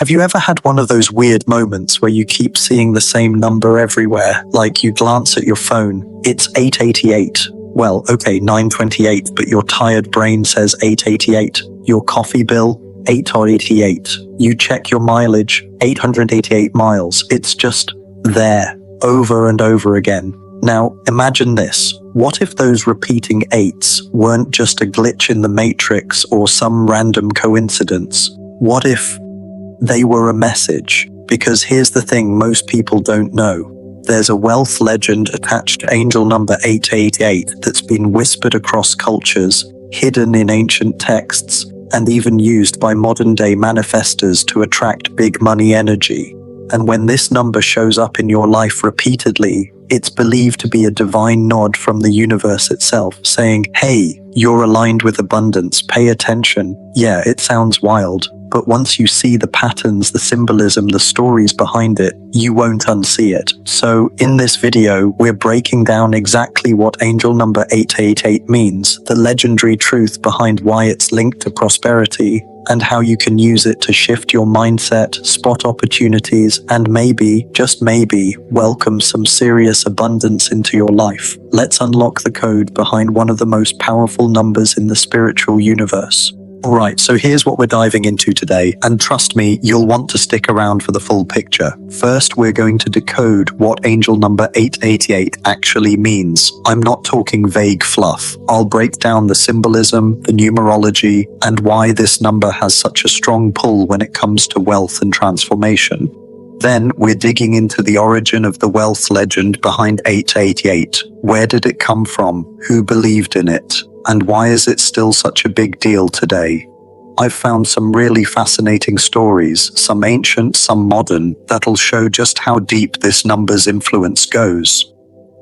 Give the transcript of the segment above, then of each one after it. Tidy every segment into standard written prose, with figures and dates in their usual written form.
Have you ever had one of those weird moments where you keep seeing the same number everywhere? Like you glance at your phone, it's 888. Well, okay, 928, but your tired brain says 888. Your coffee bill, 888. You check your mileage, 888 miles. It's just there, over and over again. Now, imagine this. What if those repeating eights weren't just a glitch in the matrix or some random coincidence? What if they were a message? Because here's the thing most people don't know. There's a wealth legend attached to angel number 888 that's been whispered across cultures, hidden in ancient texts, and even used by modern-day manifestors to attract big money energy. And when this number shows up in your life repeatedly, it's believed to be a divine nod from the universe itself, saying, hey, you're aligned with abundance, pay attention. Yeah, it sounds wild, but once you see the patterns, the symbolism, the stories behind it, you won't unsee it. So in this video, we're breaking down exactly what angel number 888 means, the legendary truth behind why it's linked to prosperity, and how you can use it to shift your mindset, spot opportunities, and maybe, just maybe, welcome some serious abundance into your life. Let's unlock the code behind one of the most powerful numbers in the spiritual universe. Alright, so here's what we're diving into today, and trust me, you'll want to stick around for the full picture. First, we're going to decode what angel number 888 actually means. I'm not talking vague fluff. I'll break down the symbolism, the numerology, and why this number has such a strong pull when it comes to wealth and transformation. Then, we're digging into the origin of the wealth legend behind 888. Where did it come from? Who believed in it? And why is it still such a big deal today? I've found some really fascinating stories, some ancient, some modern, that'll show just how deep this number's influence goes.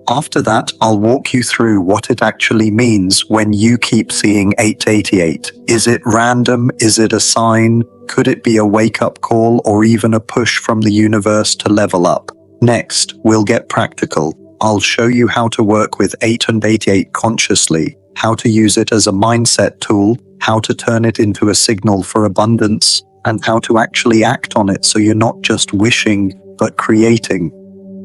After that, I'll walk you through what it actually means when you keep seeing 888. Is it random? Is it a sign? Could it be a wake-up call or even a push from the universe to level up? Next, we'll get practical. I'll show you how to work with 888 consciously, how to use it as a mindset tool, how to turn it into a signal for abundance, and how to actually act on it so you're not just wishing, but creating.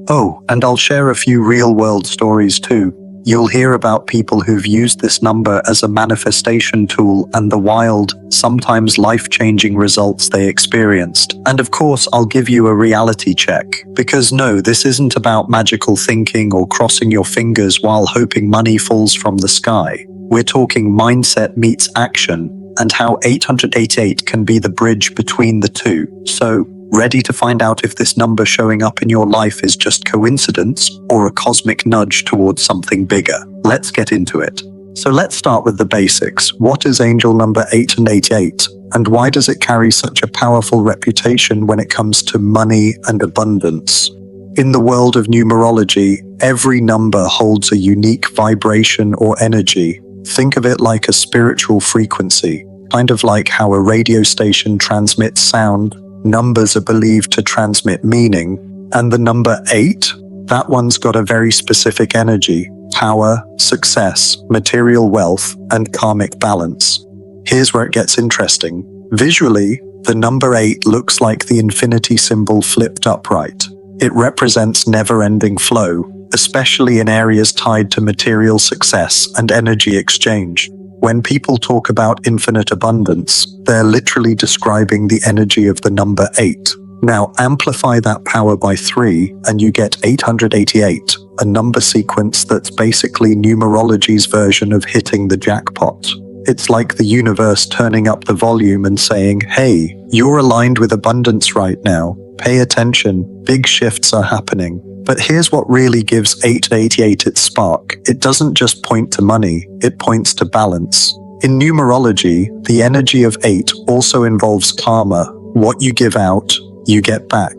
Oh, and I'll share a few real-world stories too. You'll hear about people who've used this number as a manifestation tool and the wild, sometimes life-changing results they experienced. And of course, I'll give you a reality check. Because no, this isn't about magical thinking or crossing your fingers while hoping money falls from the sky. We're talking mindset meets action, and how 888 can be the bridge between the two. So, ready to find out if this number showing up in your life is just coincidence or a cosmic nudge towards something bigger? Let's get into it. So let's start with the basics. What is angel number 888? And why does it carry such a powerful reputation when it comes to money and abundance? In the world of numerology, every number holds a unique vibration or energy. Think of it like a spiritual frequency, kind of like how a radio station transmits sound. Numbers are believed to transmit meaning, and the number 8, that one's got a very specific energy, power, success, material wealth, and karmic balance. Here's where it gets interesting. Visually, the number 8 looks like the infinity symbol flipped upright. It represents never-ending flow, especially in areas tied to material success and energy exchange. When people talk about infinite abundance, they're literally describing the energy of the number 8. Now amplify that power by 3 and you get 888, a number sequence that's basically numerology's version of hitting the jackpot. It's like the universe turning up the volume and saying, hey, you're aligned with abundance right now. Pay attention, big shifts are happening. But here's what really gives 888 its spark. It doesn't just point to money, it points to balance. In numerology, the energy of 8 also involves karma. What you give out, you get back.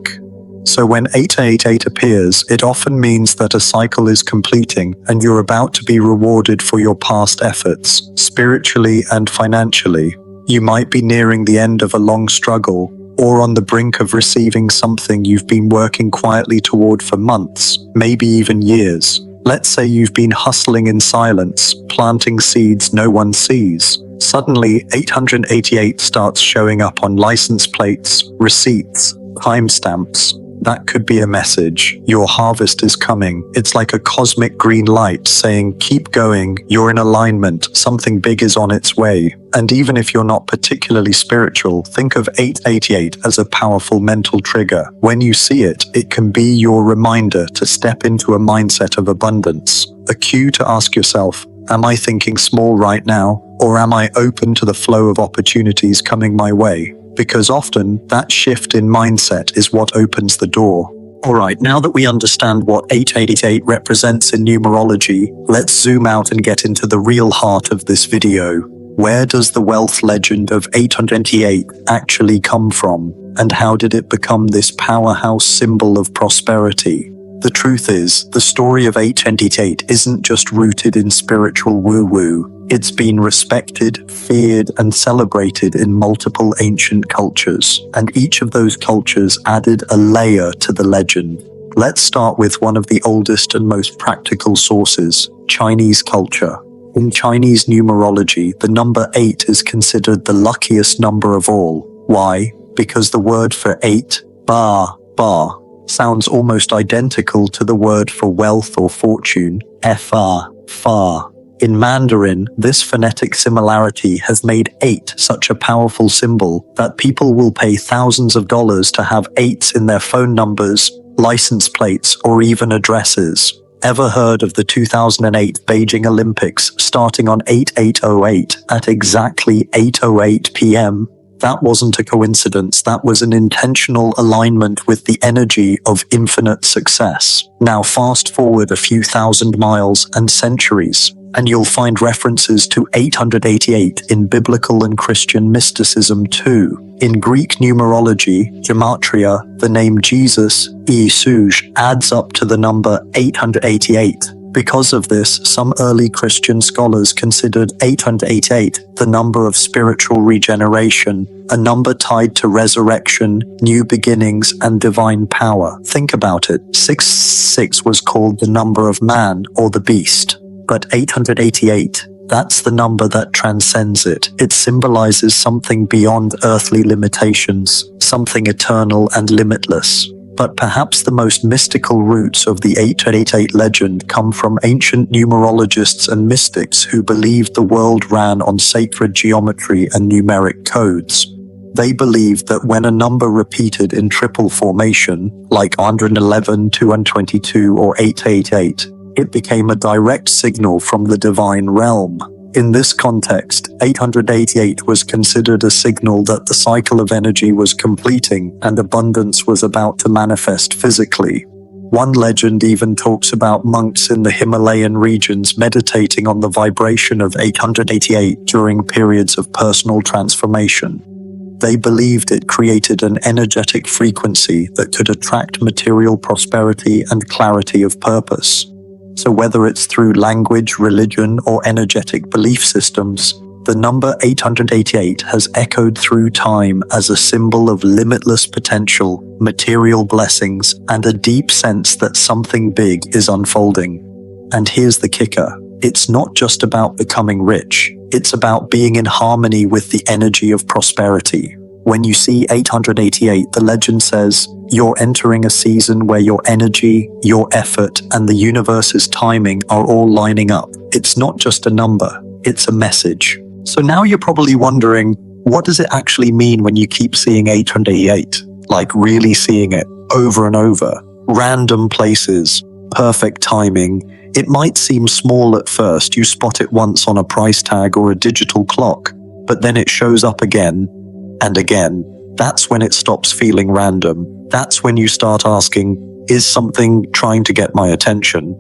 So when 888 appears, it often means that a cycle is completing and you're about to be rewarded for your past efforts, spiritually and financially. You might be nearing the end of a long struggle, or on the brink of receiving something you've been working quietly toward for months, maybe even years. Let's say you've been hustling in silence, planting seeds no one sees. Suddenly, 888 starts showing up on license plates, receipts, timestamps. That could be a message. Your harvest is coming. It's like a cosmic green light saying, keep going, you're in alignment, something big is on its way. And even if you're not particularly spiritual, think of 888 as a powerful mental trigger. When you see it, it can be your reminder to step into a mindset of abundance. A cue to ask yourself, am I thinking small right now? Or am I open to the flow of opportunities coming my way? Because often, that shift in mindset is what opens the door. Alright, now that we understand what 888 represents in numerology, let's zoom out and get into the real heart of this video. Where does the wealth legend of 888 actually come from? And how did it become this powerhouse symbol of prosperity? The truth is, the story of 888 isn't just rooted in spiritual woo-woo. It's been respected, feared, and celebrated in multiple ancient cultures, and each of those cultures added a layer to the legend. Let's start with one of the oldest and most practical sources, Chinese culture. In Chinese numerology, the number 8 is considered the luckiest number of all. Why? Because the word for 8, ba, sounds almost identical to the word for wealth or fortune, fa. In Mandarin, this phonetic similarity has made 8 such a powerful symbol that people will pay thousands of dollars to have 8s in their phone numbers, license plates, or even addresses. Ever heard of the 2008 Beijing Olympics starting on 8808 at exactly 8:08 p.m.? That wasn't a coincidence, that was an intentional alignment with the energy of infinite success. Now fast forward a few thousand miles and centuries, and you'll find references to 888 in biblical and Christian mysticism too. In Greek numerology, gematria, the name Jesus, Isuj, adds up to the number 888. Because of this, some early Christian scholars considered 888 the number of spiritual regeneration, a number tied to resurrection, new beginnings, and divine power. Think about it. 666 was called the number of man or the beast. But 888, that's the number that transcends it. It symbolizes something beyond earthly limitations, something eternal and limitless. But perhaps the most mystical roots of the 888 legend come from ancient numerologists and mystics who believed the world ran on sacred geometry and numeric codes. They believed that when a number repeated in triple formation, like 111, 222, or 888, it became a direct signal from the divine realm. In this context, 888 was considered a signal that the cycle of energy was completing and abundance was about to manifest physically. One legend even talks about monks in the Himalayan regions meditating on the vibration of 888 during periods of personal transformation. They believed it created an energetic frequency that could attract material prosperity and clarity of purpose. So whether it's through language, religion, or energetic belief systems, the number 888 has echoed through time as a symbol of limitless potential, material blessings, and a deep sense that something big is unfolding. And here's the kicker. It's not just about becoming rich. It's about being in harmony with the energy of prosperity. When you see 888, the legend says, you're entering a season where your energy, your effort, and the universe's timing are all lining up. It's not just a number, it's a message. So now you're probably wondering, what does it actually mean when you keep seeing 888? Like really seeing it over and over. Random places, perfect timing. It might seem small at first, you spot it once on a price tag or a digital clock, but then it shows up again and again. That's when it stops feeling random. That's when you start asking, is something trying to get my attention?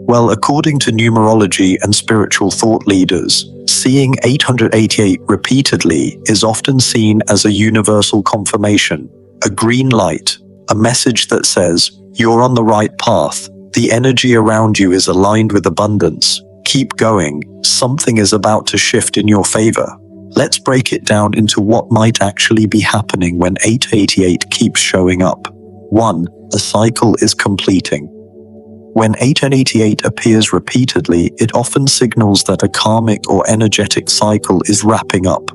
Well, according to numerology and spiritual thought leaders, seeing 888 repeatedly is often seen as a universal confirmation, a green light, a message that says, you're on the right path. The energy around you is aligned with abundance. Keep going. Something is about to shift in your favor. Let's break it down into what might actually be happening when 888 keeps showing up. 1. A cycle is completing. When 888 appears repeatedly, it often signals that a karmic or energetic cycle is wrapping up.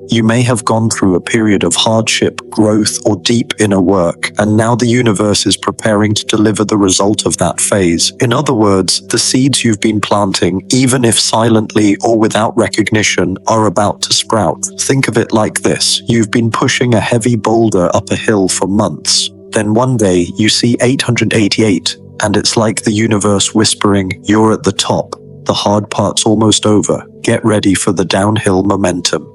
You may have gone through a period of hardship, growth, or deep inner work, and now the universe is preparing to deliver the result of that phase. In other words, the seeds you've been planting, even if silently or without recognition, are about to sprout. Think of it like this: you've been pushing a heavy boulder up a hill for months. Then one day you see 888, and it's like the universe whispering, "You're at the top. The hard part's almost over. Get ready for the downhill momentum."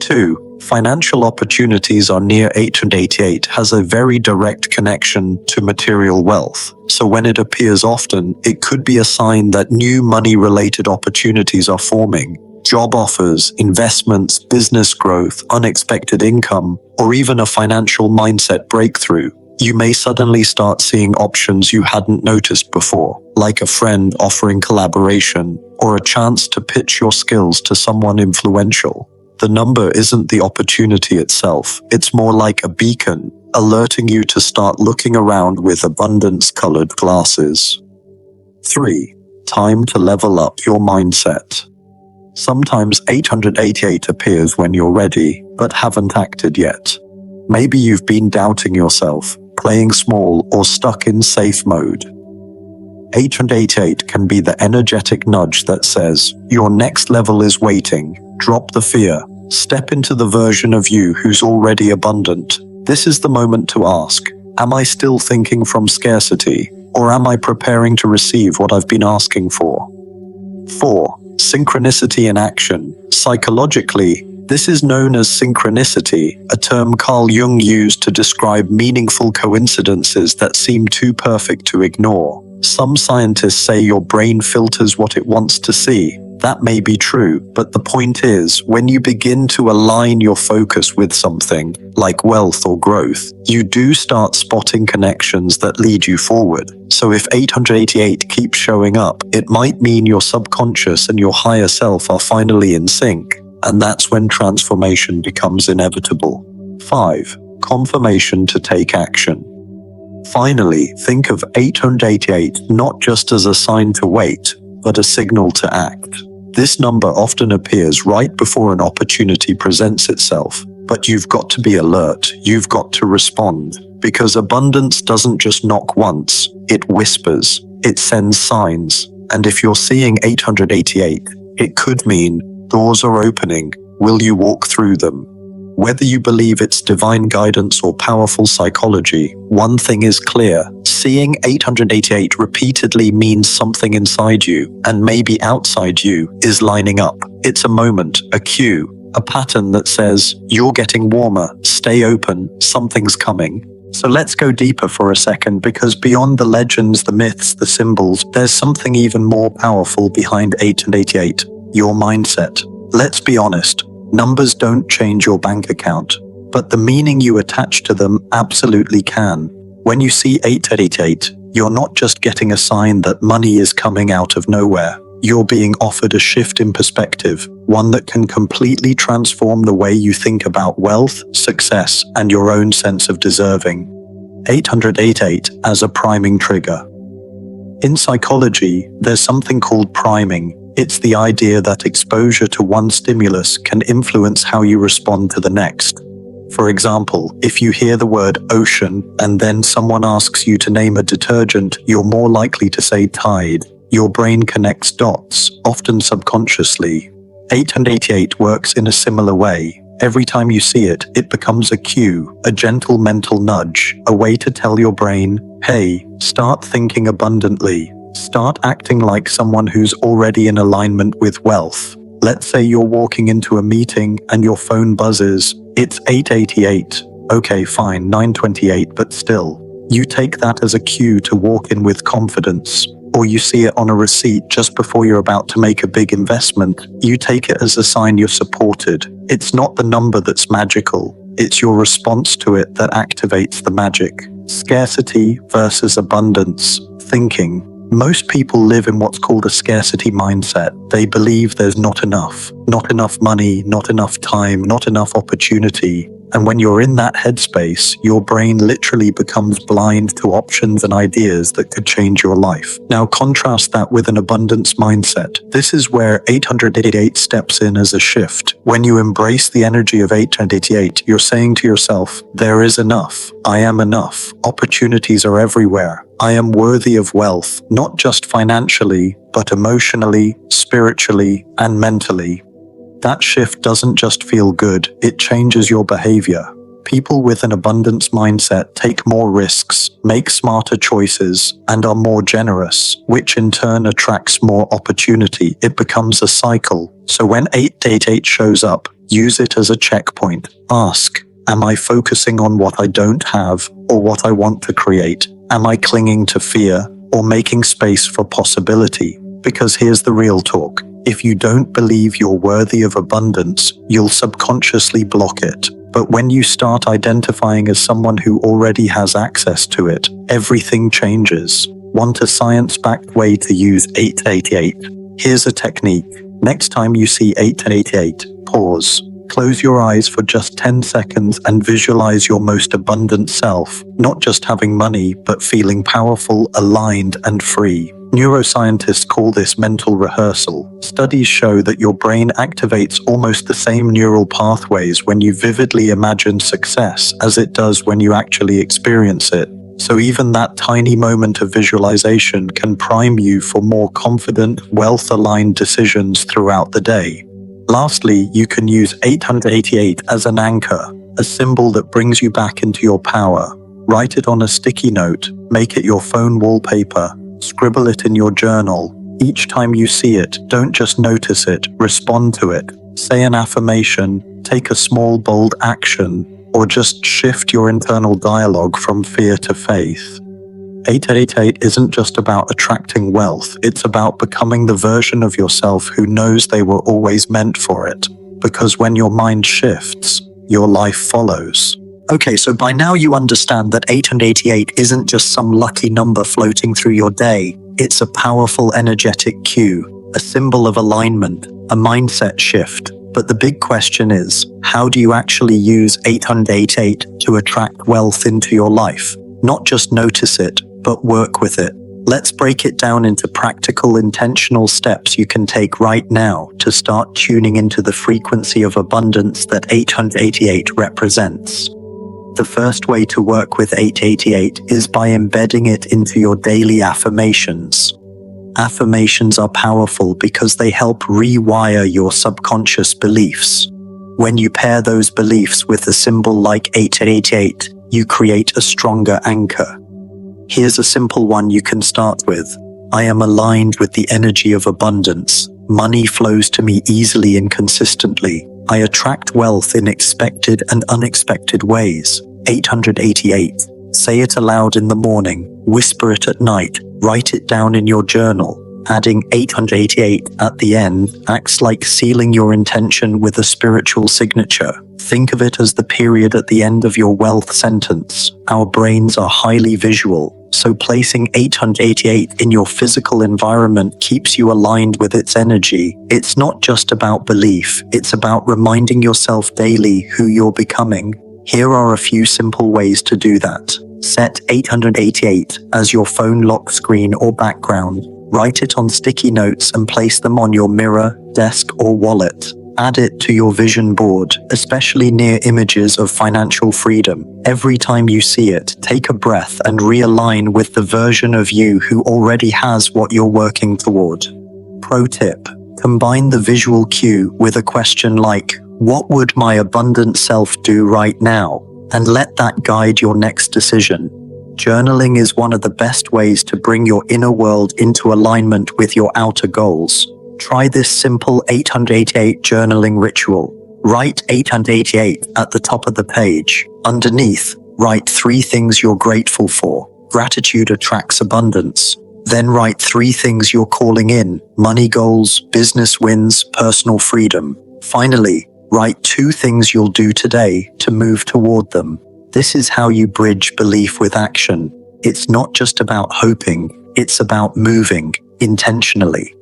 2. Financial opportunities are near 888 has a very direct connection to material wealth. So when it appears often, it could be a sign that new money-related opportunities are forming. Job offers, investments, business growth, unexpected income, or even a financial mindset breakthrough. You may suddenly start seeing options you hadn't noticed before, like a friend offering collaboration, or a chance to pitch your skills to someone influential. The number isn't the opportunity itself, it's more like a beacon, alerting you to start looking around with abundance-colored glasses. 3. Time to level up your mindset. Sometimes 888 appears when you're ready, but haven't acted yet. Maybe you've been doubting yourself, playing small, or stuck in safe mode. 888 can be the energetic nudge that says, your next level is waiting. Drop the fear. Step into the version of you who's already abundant. This is the moment to ask, am I still thinking from scarcity, or am I preparing to receive what I've been asking for? 4. Synchronicity in action. Psychologically, this is known as synchronicity, a term Carl Jung used to describe meaningful coincidences that seem too perfect to ignore. Some scientists say your brain filters what it wants to see. That may be true, but the point is, when you begin to align your focus with something, like wealth or growth, you do start spotting connections that lead you forward. So if 888 keeps showing up, it might mean your subconscious and your higher self are finally in sync, and that's when transformation becomes inevitable. 5. Confirmation to take action. Finally, think of 888 not just as a sign to wait, but a signal to act. This number often appears right before an opportunity presents itself, but you've got to be alert, you've got to respond, because abundance doesn't just knock once, it whispers, it sends signs, and if you're seeing 888, it could mean doors are opening, will you walk through them? Whether you believe it's divine guidance or powerful psychology, one thing is clear. Seeing 888 repeatedly means something inside you, and maybe outside you, is lining up. It's a moment, a cue, a pattern that says, you're getting warmer, stay open, something's coming. So let's go deeper for a second, because beyond the legends, the myths, the symbols, there's something even more powerful behind 888, your mindset. Let's be honest. Numbers don't change your bank account, but the meaning you attach to them absolutely can. When you see 888, you're not just getting a sign that money is coming out of nowhere. You're being offered a shift in perspective, one that can completely transform the way you think about wealth, success, and your own sense of deserving. 888 as a priming trigger. In psychology, there's something called priming. It's the idea that exposure to one stimulus can influence how you respond to the next. For example, if you hear the word ocean and then someone asks you to name a detergent, you're more likely to say Tide. Your brain connects dots, often subconsciously. 888 works in a similar way. Every time you see it, it becomes a cue, a gentle mental nudge, a way to tell your brain, hey, start thinking abundantly. Start acting like someone who's already in alignment with wealth. Let's say you're walking into a meeting and your phone buzzes. It's 888. Okay, fine, 928, but still. You take that as a cue to walk in with confidence. Or you see it on a receipt just before you're about to make a big investment. You take it as a sign you're supported. It's not the number that's magical. It's your response to it that activates the magic. Scarcity versus abundance. Thinking. Most people live in what's called a scarcity mindset. They believe there's not enough money, not enough time, not enough opportunity. And when you're in that headspace, your brain literally becomes blind to options and ideas that could change your life. Now contrast that with an abundance mindset. This is where 888 steps in as a shift. When you embrace the energy of 888, you're saying to yourself, there is enough. I am enough. Opportunities are everywhere. I am worthy of wealth, not just financially, but emotionally, spiritually, and mentally. That shift doesn't just feel good, it changes your behavior. People with an abundance mindset take more risks, make smarter choices, and are more generous, which in turn attracts more opportunity. It becomes a cycle. So when 888 shows up, use it as a checkpoint. Ask, am I focusing on what I don't have or what I want to create? Am I clinging to fear or making space for possibility? Because here's the real talk. If you don't believe you're worthy of abundance, you'll subconsciously block it. But when you start identifying as someone who already has access to it, everything changes. Want a science-backed way to use 888? Here's a technique. Next time you see 888, pause. Close your eyes for just 10 seconds and visualize your most abundant self, not just having money, but feeling powerful, aligned, and free. Neuroscientists call this mental rehearsal. Studies show that your brain activates almost the same neural pathways when you vividly imagine success as it does when you actually experience it. So even that tiny moment of visualization can prime you for more confident, wealth-aligned decisions throughout the day. Lastly, you can use 888 as an anchor, a symbol that brings you back into your power. Write it on a sticky note, make it your phone wallpaper, scribble it in your journal. Each time you see it, don't just notice it, respond to it. Say an affirmation, take a small, bold action, or just shift your internal dialogue from fear to faith. 888 isn't just about attracting wealth, it's about becoming the version of yourself who knows they were always meant for it. Because when your mind shifts, your life follows. Okay, so by now you understand that 888 isn't just some lucky number floating through your day. It's a powerful energetic cue, a symbol of alignment, a mindset shift. But the big question is, how do you actually use 888 to attract wealth into your life? Not just notice it, but work with it. Let's break it down into practical, intentional steps you can take right now to start tuning into the frequency of abundance that 888 represents. The first way to work with 888 is by embedding it into your daily affirmations. Affirmations are powerful because they help rewire your subconscious beliefs. When you pair those beliefs with a symbol like 888, you create a stronger anchor. Here's a simple one you can start with. I am aligned with the energy of abundance. Money flows to me easily and consistently. I attract wealth in expected and unexpected ways. 888. Say it aloud in the morning, whisper it at night, write it down in your journal. Adding 888 at the end acts like sealing your intention with a spiritual signature. Think of it as the period at the end of your wealth sentence. Our brains are highly visual, so placing 888 in your physical environment keeps you aligned with its energy. It's not just about belief, it's about reminding yourself daily who you're becoming. Here are a few simple ways to do that. Set 888 as your phone lock screen or background. Write it on sticky notes and place them on your mirror, desk, or wallet. Add it to your vision board, especially near images of financial freedom. Every time you see it, take a breath and realign with the version of you who already has what you're working toward. Pro tip: combine the visual cue with a question like, what would my abundant self do right now? And let that guide your next decision. Journaling is one of the best ways to bring your inner world into alignment with your outer goals. Try this simple 888 journaling ritual. Write 888 at the top of the page. Underneath, write 3 things you're grateful for. Gratitude attracts abundance. Then write 3 things you're calling in: money goals, business wins, personal freedom. Finally, write 2 things you'll do today to move toward them. This is how you bridge belief with action. It's not just about hoping, it's about moving intentionally.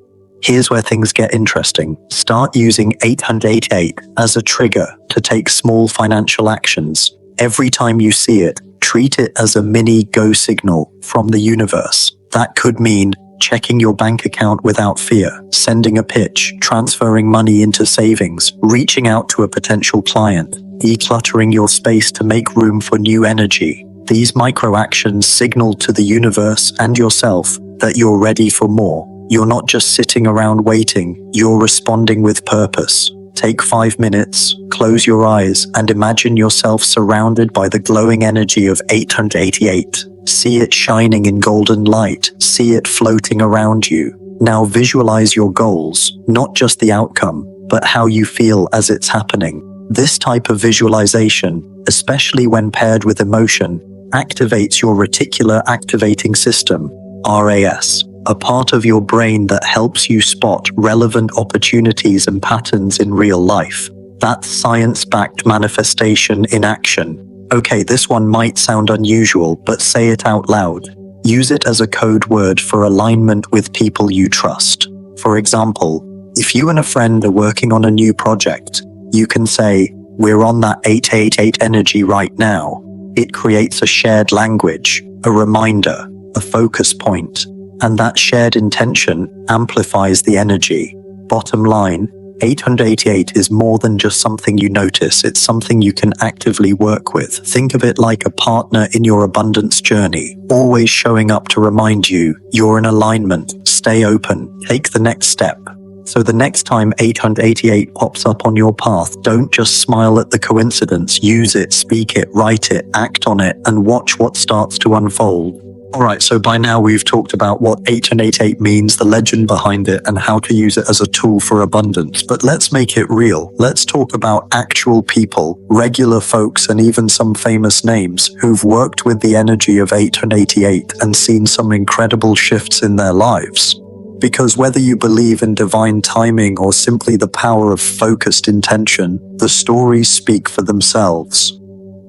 Here's where things get interesting. Start using 888 as a trigger to take small financial actions. Every time you see it, treat it as a mini go signal from the universe. That could mean checking your bank account without fear, sending a pitch, transferring money into savings, reaching out to a potential client, decluttering your space to make room for new energy. These micro actions signal to the universe and yourself that you're ready for more. You're not just sitting around waiting, you're responding with purpose. Take 5 minutes, close your eyes, and imagine yourself surrounded by the glowing energy of 888. See it shining in golden light, see it floating around you. Now visualize your goals, not just the outcome, but how you feel as it's happening. This type of visualization, especially when paired with emotion, activates your reticular activating system, RAS, a part of your brain that helps you spot relevant opportunities and patterns in real life. That's science-backed manifestation in action. Okay, this one might sound unusual, but say it out loud. Use it as a code word for alignment with people you trust. For example, if you and a friend are working on a new project, you can say, "We're on that 888 energy right now." It creates a shared language, a reminder, a focus point, and that shared intention amplifies the energy. Bottom line, 888 is more than just something you notice, it's something you can actively work with. Think of it like a partner in your abundance journey, always showing up to remind you you're in alignment, stay open, take the next step. So the next time 888 pops up on your path, don't just smile at the coincidence, use it, speak it, write it, act on it, and watch what starts to unfold. Alright, so by now we've talked about what 888 means, the legend behind it, and how to use it as a tool for abundance. But let's make it real. Let's talk about actual people, regular folks, and even some famous names who've worked with the energy of 888 and seen some incredible shifts in their lives. Because whether you believe in divine timing or simply the power of focused intention, the stories speak for themselves.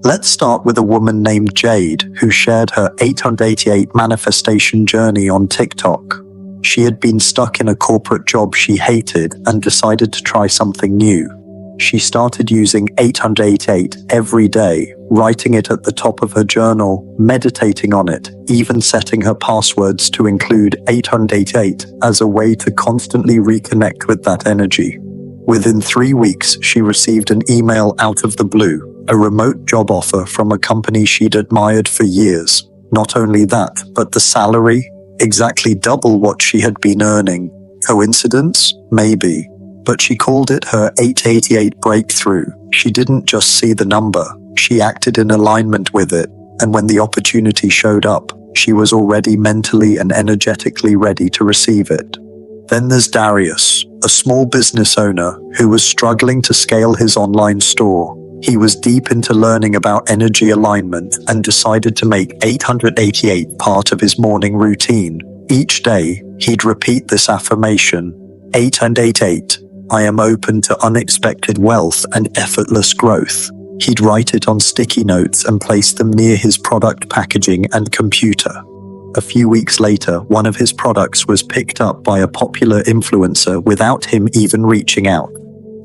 Let's start with a woman named Jade, who shared her 888 manifestation journey on TikTok. She had been stuck in a corporate job she hated and decided to try something new. She started using 888 every day, writing it at the top of her journal, meditating on it, even setting her passwords to include 888 as a way to constantly reconnect with that energy. Within 3 weeks, she received an email out of the blue, a remote job offer from a company she'd admired for years. Not only that, but the salary, exactly double what she had been earning. Coincidence? Maybe. But she called it her 888 breakthrough. She didn't just see the number, she acted in alignment with it, and when the opportunity showed up, she was already mentally and energetically ready to receive it. Then there's Darius, a small business owner who was struggling to scale his online store. He was deep into learning about energy alignment and decided to make 888 part of his morning routine. Each day, he'd repeat this affirmation, 888, I am open to unexpected wealth and effortless growth. He'd write it on sticky notes and place them near his product packaging and computer. A few weeks later, one of his products was picked up by a popular influencer without him even reaching out.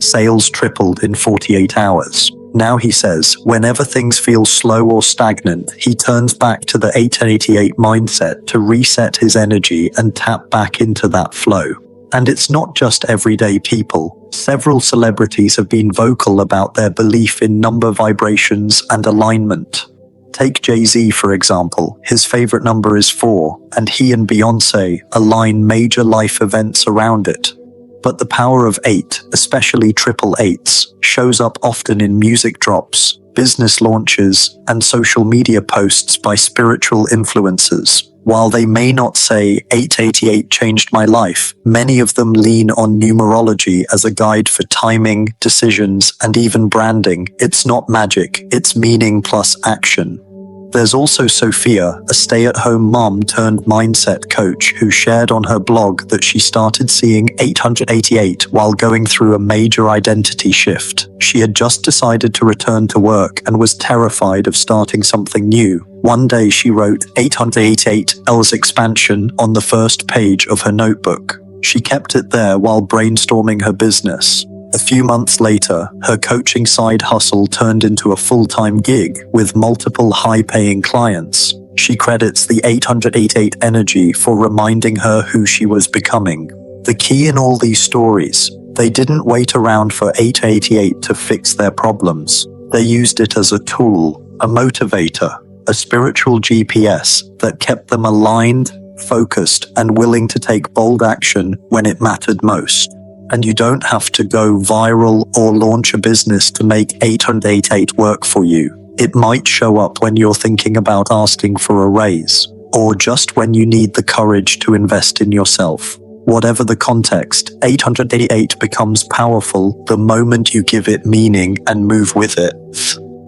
Sales tripled in 48 hours. Now he says, whenever things feel slow or stagnant, he turns back to the 888 mindset to reset his energy and tap back into that flow. And it's not just everyday people. Several celebrities have been vocal about their belief in number vibrations and alignment. Take Jay-Z, for example. His favorite number is 4, and he and Beyoncé align major life events around it. But the power of 8, especially triple eights, shows up often in music drops, business launches, and social media posts by spiritual influencers. While they may not say 888 changed my life, many of them lean on numerology as a guide for timing, decisions, and even branding. It's not magic, it's meaning plus action. There's also Sophia, a stay-at-home mom turned mindset coach who shared on her blog that she started seeing 888 while going through a major identity shift. She had just decided to return to work and was terrified of starting something new. One day she wrote 888 L's expansion on the first page of her notebook. She kept it there while brainstorming her business. A few months later, her coaching side hustle turned into a full-time gig with multiple high-paying clients. She credits the 888 energy for reminding her who she was becoming. The key in all these stories, they didn't wait around for 888 to fix their problems. They used it as a tool, a motivator, a spiritual GPS that kept them aligned, focused, and willing to take bold action when it mattered most. And you don't have to go viral or launch a business to make 888 work for you. It might show up when you're thinking about asking for a raise, or just when you need the courage to invest in yourself. Whatever the context, 888 becomes powerful the moment you give it meaning and move with it.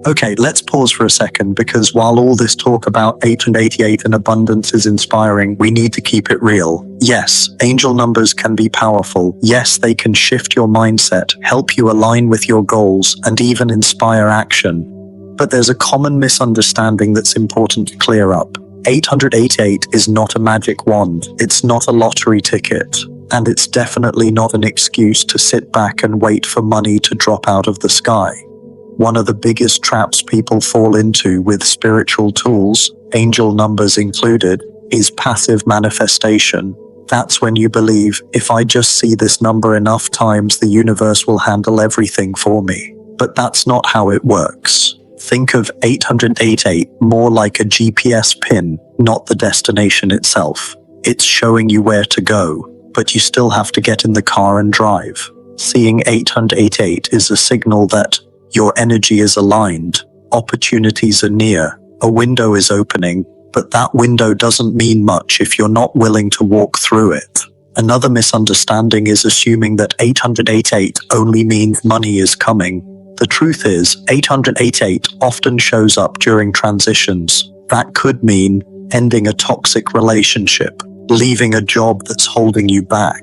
Okay, let's pause for a second, because while all this talk about 888 and abundance is inspiring, we need to keep it real. Yes, angel numbers can be powerful. Yes, they can shift your mindset, help you align with your goals, and even inspire action. But there's a common misunderstanding that's important to clear up. 888 is not a magic wand. It's not a lottery ticket. And it's definitely not an excuse to sit back and wait for money to drop out of the sky. One of the biggest traps people fall into with spiritual tools, angel numbers included, is passive manifestation. That's when you believe, if I just see this number enough times, the universe will handle everything for me. But that's not how it works. Think of 888 more like a GPS pin, not the destination itself. It's showing you where to go, but you still have to get in the car and drive. Seeing 888 is a signal that your energy is aligned, opportunities are near, a window is opening, but that window doesn't mean much if you're not willing to walk through it. Another misunderstanding is assuming that 888 only means money is coming. The truth is, 888 often shows up during transitions. That could mean ending a toxic relationship, leaving a job that's holding you back,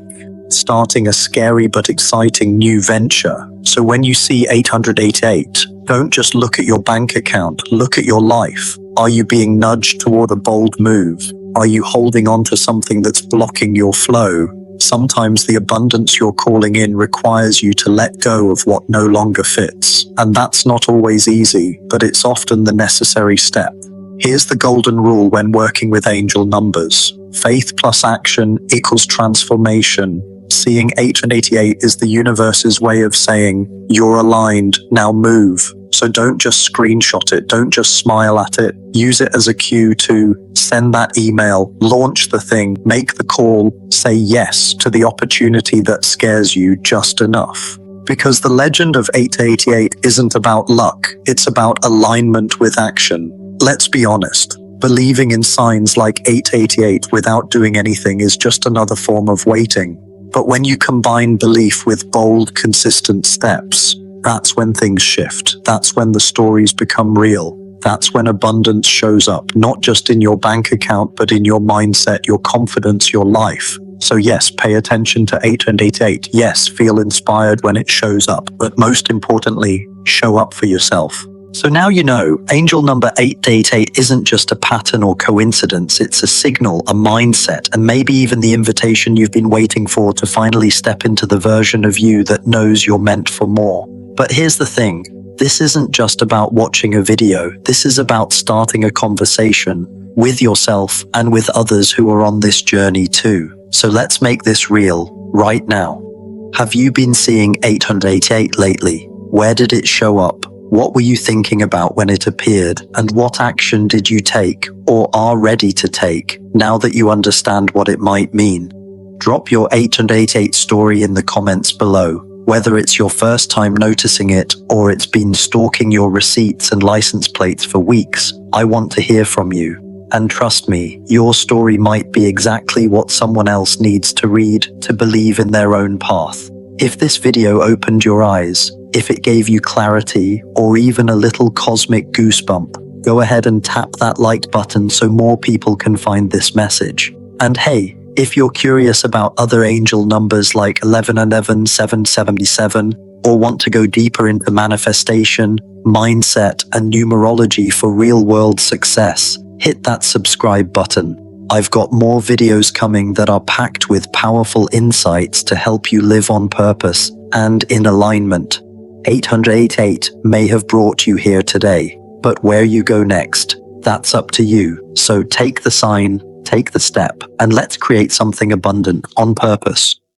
starting a scary but exciting new venture. So when you see 888, don't just look at your bank account, look at your life. Are you being nudged toward a bold move? Are you holding on to something that's blocking your flow? Sometimes the abundance you're calling in requires you to let go of what no longer fits. And that's not always easy, but it's often the necessary step. Here's the golden rule when working with angel numbers. Faith plus action equals transformation. Seeing 888 is the universe's way of saying, you're aligned, now move. So don't just screenshot it, don't just smile at it. Use it as a cue to send that email, launch the thing, make the call, say yes to the opportunity that scares you just enough. Because the legend of 888 isn't about luck, it's about alignment with action. Let's be honest, believing in signs like 888 without doing anything is just another form of waiting. But when you combine belief with bold, consistent steps, that's when things shift. That's when the stories become real. That's when abundance shows up, not just in your bank account, but in your mindset, your confidence, your life. So yes, pay attention to 888. Yes, feel inspired when it shows up. But most importantly, show up for yourself. So now you know, angel number 888 isn't just a pattern or coincidence. It's a signal, a mindset, and maybe even the invitation you've been waiting for to finally step into the version of you that knows you're meant for more. But here's the thing, this isn't just about watching a video. This is about starting a conversation with yourself and with others who are on this journey too. So let's make this real right now. Have you been seeing 888 lately? Where did it show up? What were you thinking about when it appeared? And what action did you take or are ready to take now that you understand what it might mean? Drop your 888 story in the comments below. Whether it's your first time noticing it or it's been stalking your receipts and license plates for weeks, I want to hear from you. And trust me, your story might be exactly what someone else needs to read to believe in their own path. If this video opened your eyes, if it gave you clarity or even a little cosmic goosebump, go ahead and tap that like button so more people can find this message. And hey, if you're curious about other angel numbers like 1111, 777, or want to go deeper into manifestation, mindset, and numerology for real-world success, hit that subscribe button. I've got more videos coming that are packed with powerful insights to help you live on purpose and in alignment. 888 may have brought you here today, but where you go next, that's up to you. So take the sign, take the step, and let's create something abundant on purpose.